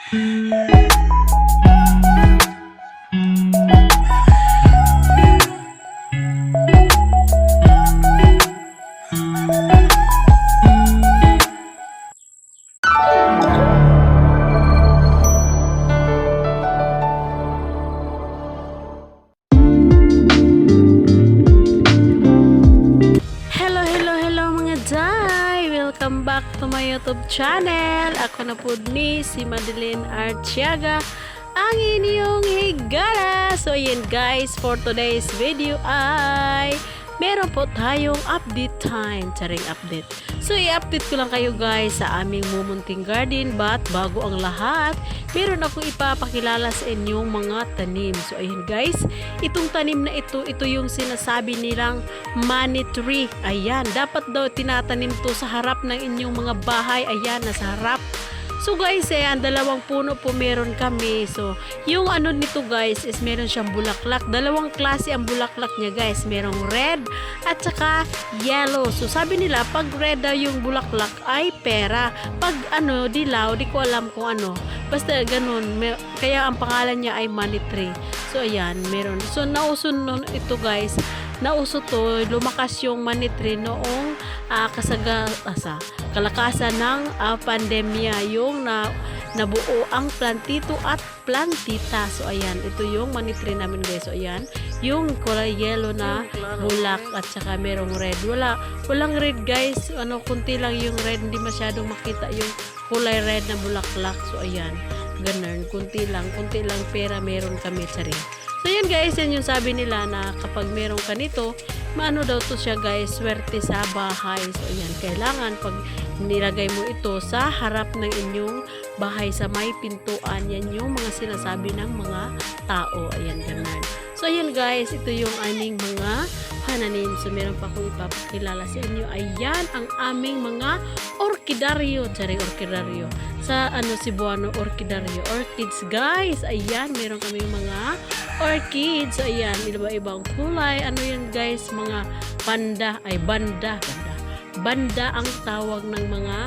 Welcome back to my YouTube channel. Ako na po ni si Madeline Artiaga, ang inyong higala. So ayan guys, for today's video ay meron po tayong update time, charing update. So i-update ko lang kayo guys sa aming mumunting garden, but bago ang lahat, meron akong ipapakilala sa inyong mga tanim. So ayun guys, itong tanim na ito yung sinasabi nilang money tree. Ayan, dapat daw tinatanim to sa harap ng inyong mga bahay. Ayan, nasa harap. So guys, ang dalawang puno po meron kami. So, yung ano nito guys is meron siyang bulaklak. Dalawang klase ang bulaklak niya guys. Merong red at saka yellow. So, sabi nila pag red daw yung bulaklak ay pera. Pag ano, dilaw, di ko alam kung ano. Basta ganun. Kaya ang pangalan niya ay money tree. So, ayan, meron. So, nauso nun ito guys. Nauso to, lumakas yung money tree noong kalakasan ng pandemya, yung nabuo ang plantito at plantita. So ayan, ito yung money tree namin guys. So ayan, yung kulay yellow na bulak at saka merong red. Walang red guys, kunti lang yung red, hindi masyadong makita yung kulay red na bulaklak. So ayan, ganun, kunti lang pera meron kami, charing. So yan guys, yan yung sabi nila na kapag meron ka nito, maano daw to siya guys, swerte sa bahay. So ayan, kailangan pag nilagay mo ito sa harap ng inyong bahay sa may pintuan, yan yung mga sinasabi ng mga tao. Ayan, ganun. So ayan guys, ito yung aming mga pananim. So meron pa akong ipapakilala sa inyo. Ayan ang aming mga orkidaryo. Charing orkidaryo. Sa Cebuano, orkidaryo. Orchids guys. Ayan, meron kami mga orchids. So ayan, iba-ibang kulay. Ano yan guys? Mga banda ang tawag ng mga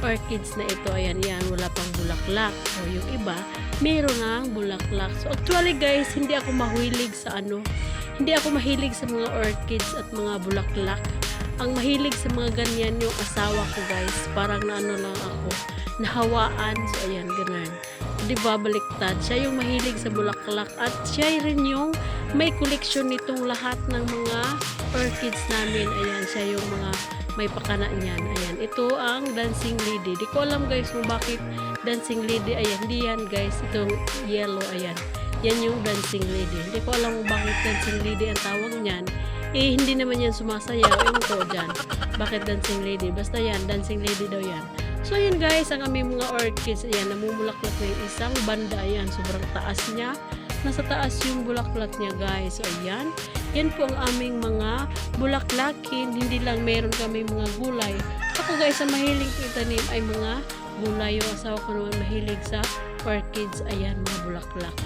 orchids na ito. Ayan, yan, wala pang bulaklak. So yung iba, meron ng bulaklak. So actually guys, hindi ako mahilig sa mga orchids at mga bulaklak. Ang mahilig sa mga ganyan yung asawa ko guys. Parang lang ako, nahawaan. So ayan, ganun. Di ba, baliktad. Siya yung mahilig sa bulaklak at siya rin yung may koleksyon nitong lahat ng mga orchids namin. Ayan, siya yung mga may pakana niyan. Ayan, ito ang dancing lady. Di ko alam guys kung bakit dancing lady. Ayan, hindi yan guys. Itong yellow, ayan. Yan yung dancing lady. Hindi ko alam kung bakit dancing lady ang tawag niyan. Hindi naman yan sumasayaw. Ewan ko dyan. Bakit dancing lady? Basta yan, dancing lady daw yan. So ayan guys, ang aming mga orchids. Ayan, namumulaklak na yung isang banda. Ayan, sobrang taas niya. Nasa taas yung bulaklak niya guys. So ayan, yan po ang aming mga bulaklakin. Hindi lang meron kami mga gulay. Ako guys, ang mahilig ko itanim ay mga gulay. Yung asawa ko naman mahilig sa orchids. Ayan, mga bulaklak.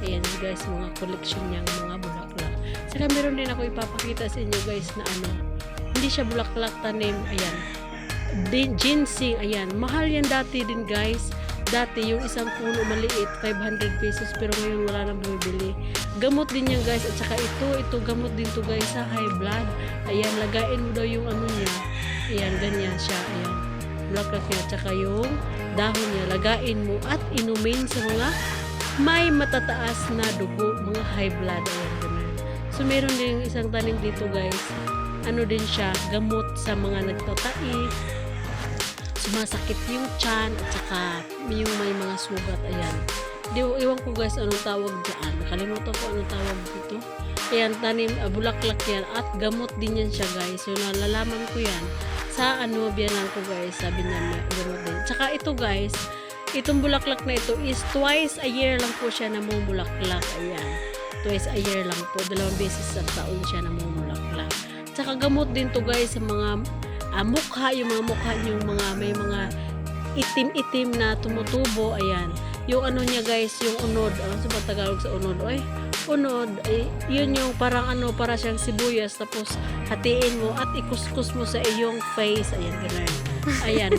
Ayan guys, mga collection niyang mga bulaklak. Saka meron din ako ipapakita sa inyo guys na hindi siya bulaklak tanim. Ayan, ginseng. Ayan, mahal yan dati din guys. Dati yung isang puno maliit 500 pesos, pero ngayon wala nang bumibili. Gamot din yan guys. At saka ito gamot din to guys sa high blood. Ayan, lagain mo daw yung niya. Ayan, ganyan siya. Ayan, bulaklak niya. At saka yung dahon niya, lagain mo at inumin sa mga may matataas na dugo, mga high blood. Ayan, ganun. So meron din isang tanim dito guys. Din siya, gamot sa mga nagtatai, sumasakit yung tiyan, at saka yung may mga sugat. Ayan, iwan ko guys anong tawag dyan, nakalimutan ko anong tawag dito. Ayan, tanim, bulaklak yan at gamot din yan siya guys. So nalalaman ko yan sa biyanan ko guys, sabi niya gamot din. Tsaka ito guys, itong bulaklak na ito is twice a year lang po siya namumulaklak. Ayan, twice a year lang po, 2 beses sa taon siya namumulaklak. Tsaka gamot din to guys sa mga mukha, yung mga mukha yung mga may mga itim-itim na tumutubo. Ayan, yung niya guys, yung unod. Sa Tagalog sa unod? Unod, yun yung parang para siyang sibuyas, tapos hatiin mo at ikuskus mo sa iyong face. Ayan, ganun. Ayan,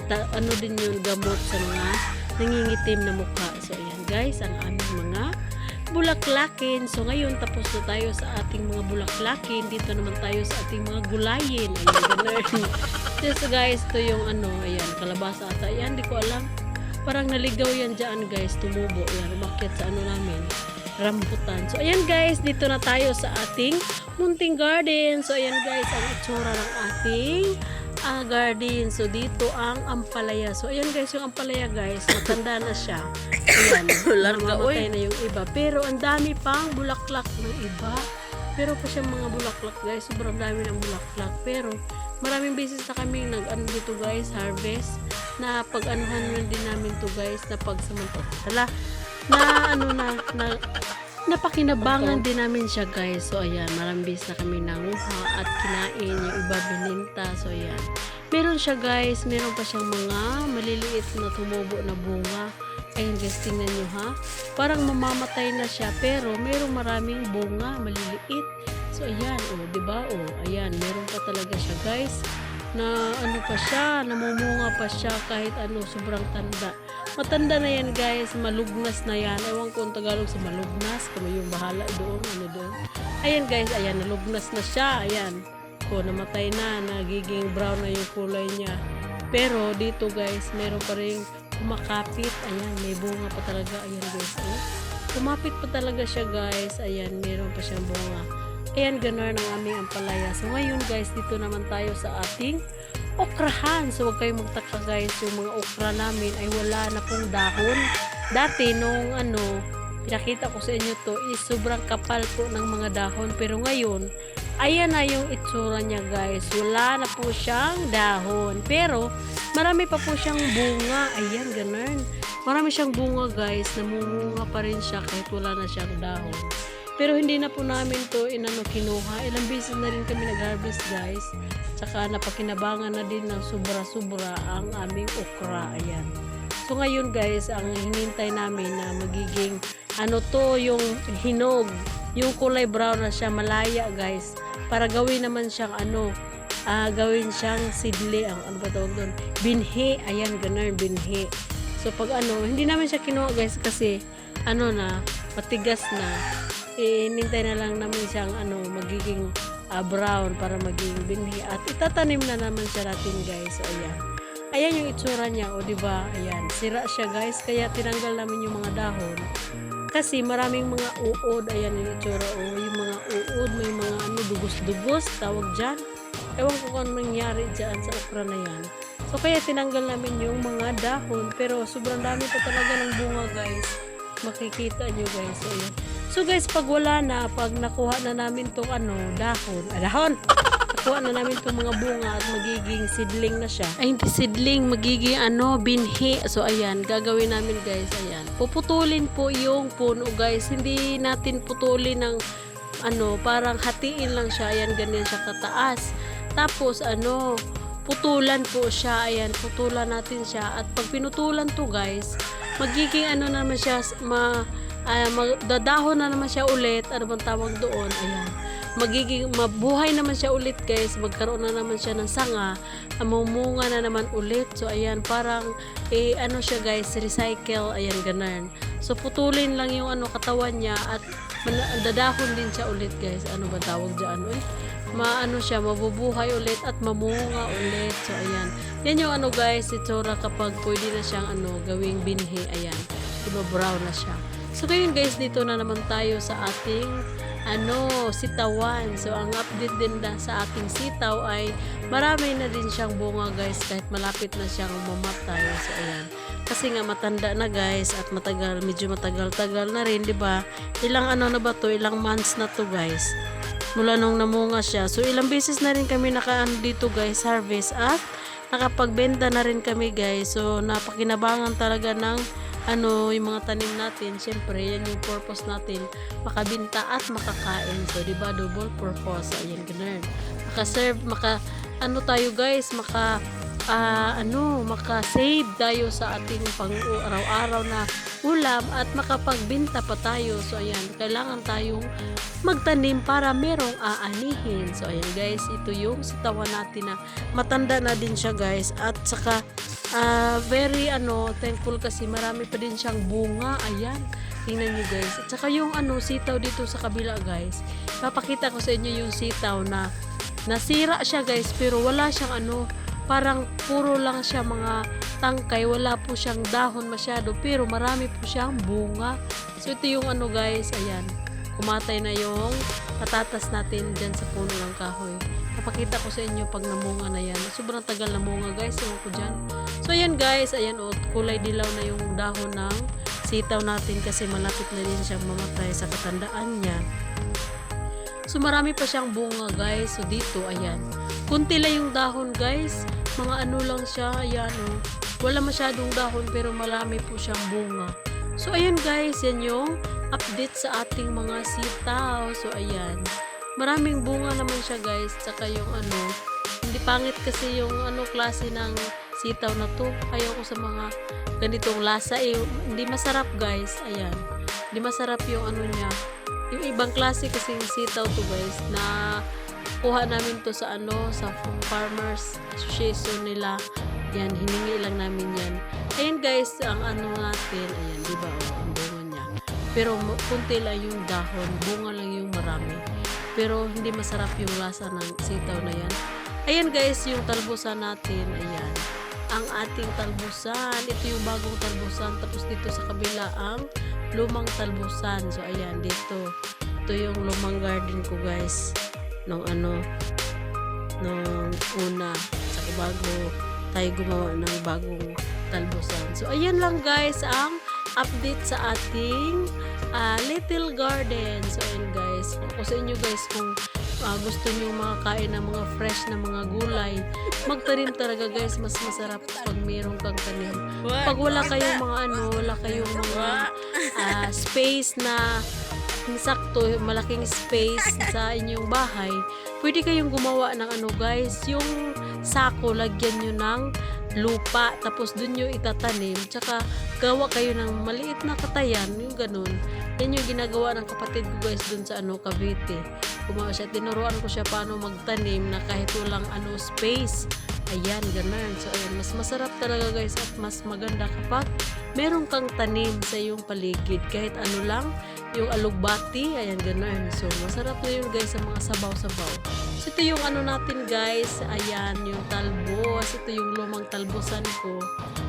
din yun, gamot sa mga nangingitim na mukha. So ayan guys, ang aming mga bulaklakin. So ngayon tapos na tayo sa ating mga bulaklakin. Dito naman tayo sa ating mga gulayin. Ayan, ganun. So guys, ito yung ayan, kalabasa ata. Ayan, di ko alam. Parang naligaw yan dyan guys, tumubo. Ayan, umakyat sa namin, rambutan. So ayan guys, dito na tayo sa ating munting garden. So ayan guys, ang itsura ng ating garden. So dito ang ampalaya. So ayan guys, yung ampalaya guys, matanda na siya. Ayan, namamatay na yung iba. Pero ang dami pang bulaklak ng iba. Pero pa siyang mga bulaklak guys, sobrang dami ng bulaklak. Pero maraming beses na kami dito guys, harvest. Na pag-anuhan din namin to guys, na pagsamantala. Napakinabangan din namin siya guys. So ayan, maraming beses na kami nanguha at kinain, yung iba bininta. So ayan, meron siya guys, meron pa siyang mga maliliit na tumubo na bunga. Ayan guys, tingnan nyo ha, parang mamamatay na siya pero merong maraming bunga maliliit. So ayan, diba, ayan, meron pa talaga siya guys, na pa siya, namumunga pa siya kahit sobrang tanda. Matanda na yan guys, malugnas na yan. Ewan ko ang Tagalog sa malugnas, kung yung bahala doon, doon. Ayan guys, ayan, nalugnas na siya. Ayan, namatay na, nagiging brown na yung kulay niya. Pero dito guys, meron pa rin kumakapit. Ayan, may bunga pa talaga. Ayan guys, kumapit pa talaga siya guys. Ayan, meron pa siyang bunga. Ayan, ganun ang aming ampalaya. So ngayon guys, dito naman tayo sa ating okrahan. So huwag kayong magtaka guys, yung mga okra namin ay wala na pong dahon. Dati nung pinakita ko sa inyo to, is sobrang kapal po ng mga dahon. Pero ngayon, ayan na yung itsura niya guys. Wala na po siyang dahon. Pero marami pa po siyang bunga. Ayan, ganun. Marami siyang bunga guys. Namumunga pa rin siya kahit wala na siyang dahon. Pero hindi na po namin to kinuha. Ilang beses na rin kami nag-harvest guys. Tsaka napakinabangan na din ng sobra-sobra ang aming okra. Ayan. So ngayon guys, ang hinintay namin na magiging yung hinog. Yung kulay brown na siya, malaya guys. Para gawin naman siyang gawin siyang sidli. Ano ba tawag doon? Binhi. Ayan, ganun, binhi. So pag hindi namin siya kinuha guys kasi matigas na. Hinintay na lang namin siyang magiging brown para maging binhi at itatanim na naman siya natin guys. So ayan, ayan yung itsura niya, diba? Ayan, sira siya guys, kaya tinanggal namin yung mga dahon kasi maraming mga uod. Ayan yung itsura, yung mga uod, may mga dugos-dugos tawag dyan. Ewan ko kung nangyari dyan sa okra na yan. So kaya tinanggal namin yung mga dahon, pero sobrang dami pa talaga ng bunga guys, makikita nyo guys. So ayan. So guys, pag wala na, pag nakuha na namin tong dahon, nakuha na namin tong mga bunga at magiging seedling na siya. Ay, hindi seedling, magiging binhi. So ayan, gagawin namin guys, ayan. Puputulin po yung puno guys. Hindi natin putulin ng parang hatiin lang siya. Ayan, ganyan siya kataas. Tapos putulan po siya. Ayan, putulan natin siya. At pag pinutulan to guys, magiging naman siya, magdadahon na naman siya ulit. Ano bang tawag doon? Ayan, magiging mabuhay naman siya ulit guys. Magkaroon na naman siya ng sanga, mamunga na naman ulit. So ayan, parang siya guys, recycle. Ayan, ganun. So putulin lang yung katawan niya at dadahon din siya ulit guys. Ano ba tawag dyan? Siya, mabubuhay ulit at mamunga ulit. So ayan, yan yung guys, itsura kapag pwede na siyang gawing binhi. Ayan, diba brown na siya. So ngayon guys, dito na naman tayo sa ating sitawan. So ang update din sa ating sitaw ay marami na din siyang bunga guys, kahit malapit na siyang mamatay. So ayan, kasi nga matanda na guys at medyo matagal-tagal na rin, 'di ba? Ilang na ba to? Ilang months na to guys, mula nung namunga siya. So ilang beses na rin kami dito guys, harvest at nakapagbenta na rin kami guys. So napakinabangan talaga ng yung mga tanim natin. Siyempre, yan yung purpose natin, makabinta at makakain. So, diba, double purpose. Ayan, ganun. Maka-serve, tayo guys, makasave tayo sa ating pang-araw-araw na ulam at makapagbenta pa tayo. So ayan, kailangan tayong magtanim para merong aanihin. So ayan guys, ito yung sitawan natin na matanda na din siya guys, at saka very thankful kasi marami pa din siyang bunga. Ayan, tingnan nyo guys. At saka yung sitaw dito sa kabila guys, papakita ko sa inyo yung sitaw na nasira siya guys, pero wala siyang parang puro lang siya mga tangkay, wala po siyang dahon masyado, pero marami po siyang bunga. So ito yung guys, ayan, kumatay na yung patatas natin dyan sa puno ng kahoy. Napakita ko sa inyo pag namunga na yan. Sobrang tagal na munga guys, ewan ko dyan. So ayan guys, ayan kulay dilaw na yung dahon ng sitaw natin kasi malapit na din siyang mamatay sa katandaan niya. So marami pa siyang bunga guys. So dito, ayan, kunti lang yung dahon guys, mga lang siya, ayan wala masyadong dahon pero marami po siyang bunga. So ayan guys, yan yung update sa ating mga sitaw. So ayan, maraming bunga naman siya guys. Tsaka yung hindi pangit kasi yung klase ng sitaw na to. Ayaw ko sa mga ganitong lasa hindi masarap guys. Ayan, hindi masarap yung niya. Yung ibang klase kasing sitaw to guys na kuha namin to sa sa Farmers Association nila. Yan, hiningi lang namin yan. Ayan guys, ang natin, ayan, di ba, ang bunga niya. Pero kunti lang yung dahon, bunga lang yung marami. Pero hindi masarap yung lasa ng sitaw na yan. Ayan guys, yung talbusan natin, ayan. Ang ating talbusan, ito yung bagong talbusan. Tapos dito sa kabila ang lumang talbusan. So ayan, dito. Ito yung lumang garden ko guys. Nung una. Saka bago tayo gumawa ng bagong talbusan. So ayan lang guys ang update sa ating little garden. So ayan guys, ako sa inyo guys, kung gusto nyo makakain ng mga fresh na mga gulay, magtanim talaga guys. Mas masarap pag mayroon kang tanim. Pag wala kayong mga wala kayong mga space na sakto, malaking space sa inyong bahay, pwede kayong gumawa ng guys, yung sako, lagyan nyo ng lupa, tapos dun nyo itatanim, tsaka gawa kayo ng maliit na katayan, yung ganun. Yan yung ginagawa ng kapatid ko guys dun sa Cavite. Gumawa siya, tinuruan ko siya paano magtanim na kahit walang space. Ayan, ganun. So ayan, mas masarap talaga guys, at mas maganda kapag meron kang tanim sa iyong paligid, kahit lang, yung alugbati, ayan, ganun. So masarap na yun guys sa mga sabaw-sabaw. So ito yung natin guys, ayan, yung talbos. Ito yung lumang talbosan ko.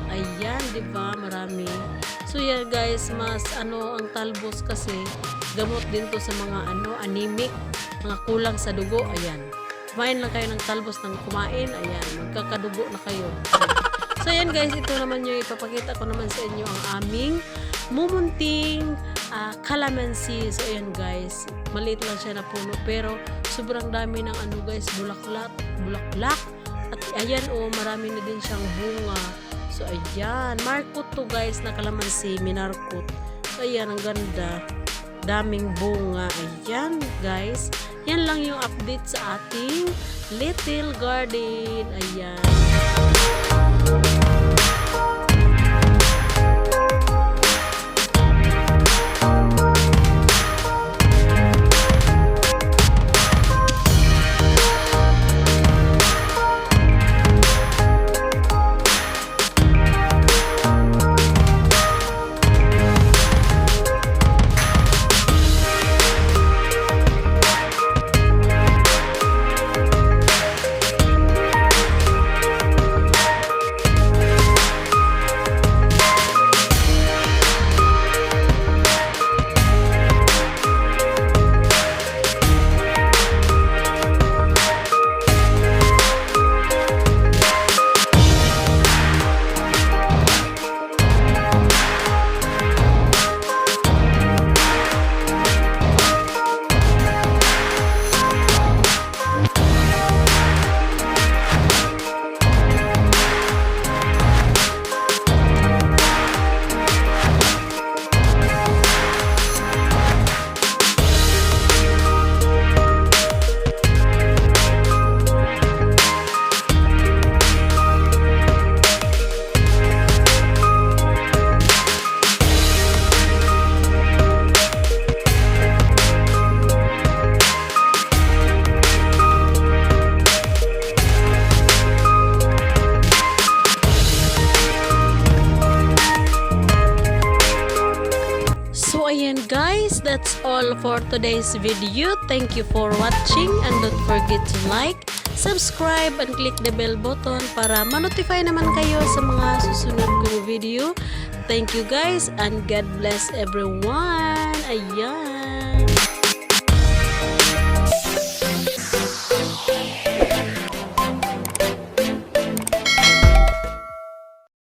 Ayan, di ba? Marami. So yan guys, mas ang talbos kasi gamot din to sa mga anemic, mga kulang sa dugo. Ayan, kumain lang kayo ng talbos ng kumain, ayan, magkakadugo na kayo. So ayan guys, ito naman yung ipapakita ko naman sa inyo ang aming mumunting calamansi. So ayan guys, maliit lang siya na puno pero sobrang dami ng guys, bulaklak. At ayan marami na din siyang bunga. So ayan, markot to guys na calamansi, minarkot. So ayan, ang ganda, daming bunga. Ayan guys, yan lang yung update sa ating little garden. Ayan. And guys, that's all for today's video. Thank you for watching and don't forget to like, subscribe, and click the bell button para ma-notify naman kayo sa mga susunod kong video. Thank you guys and God bless everyone. Ayan.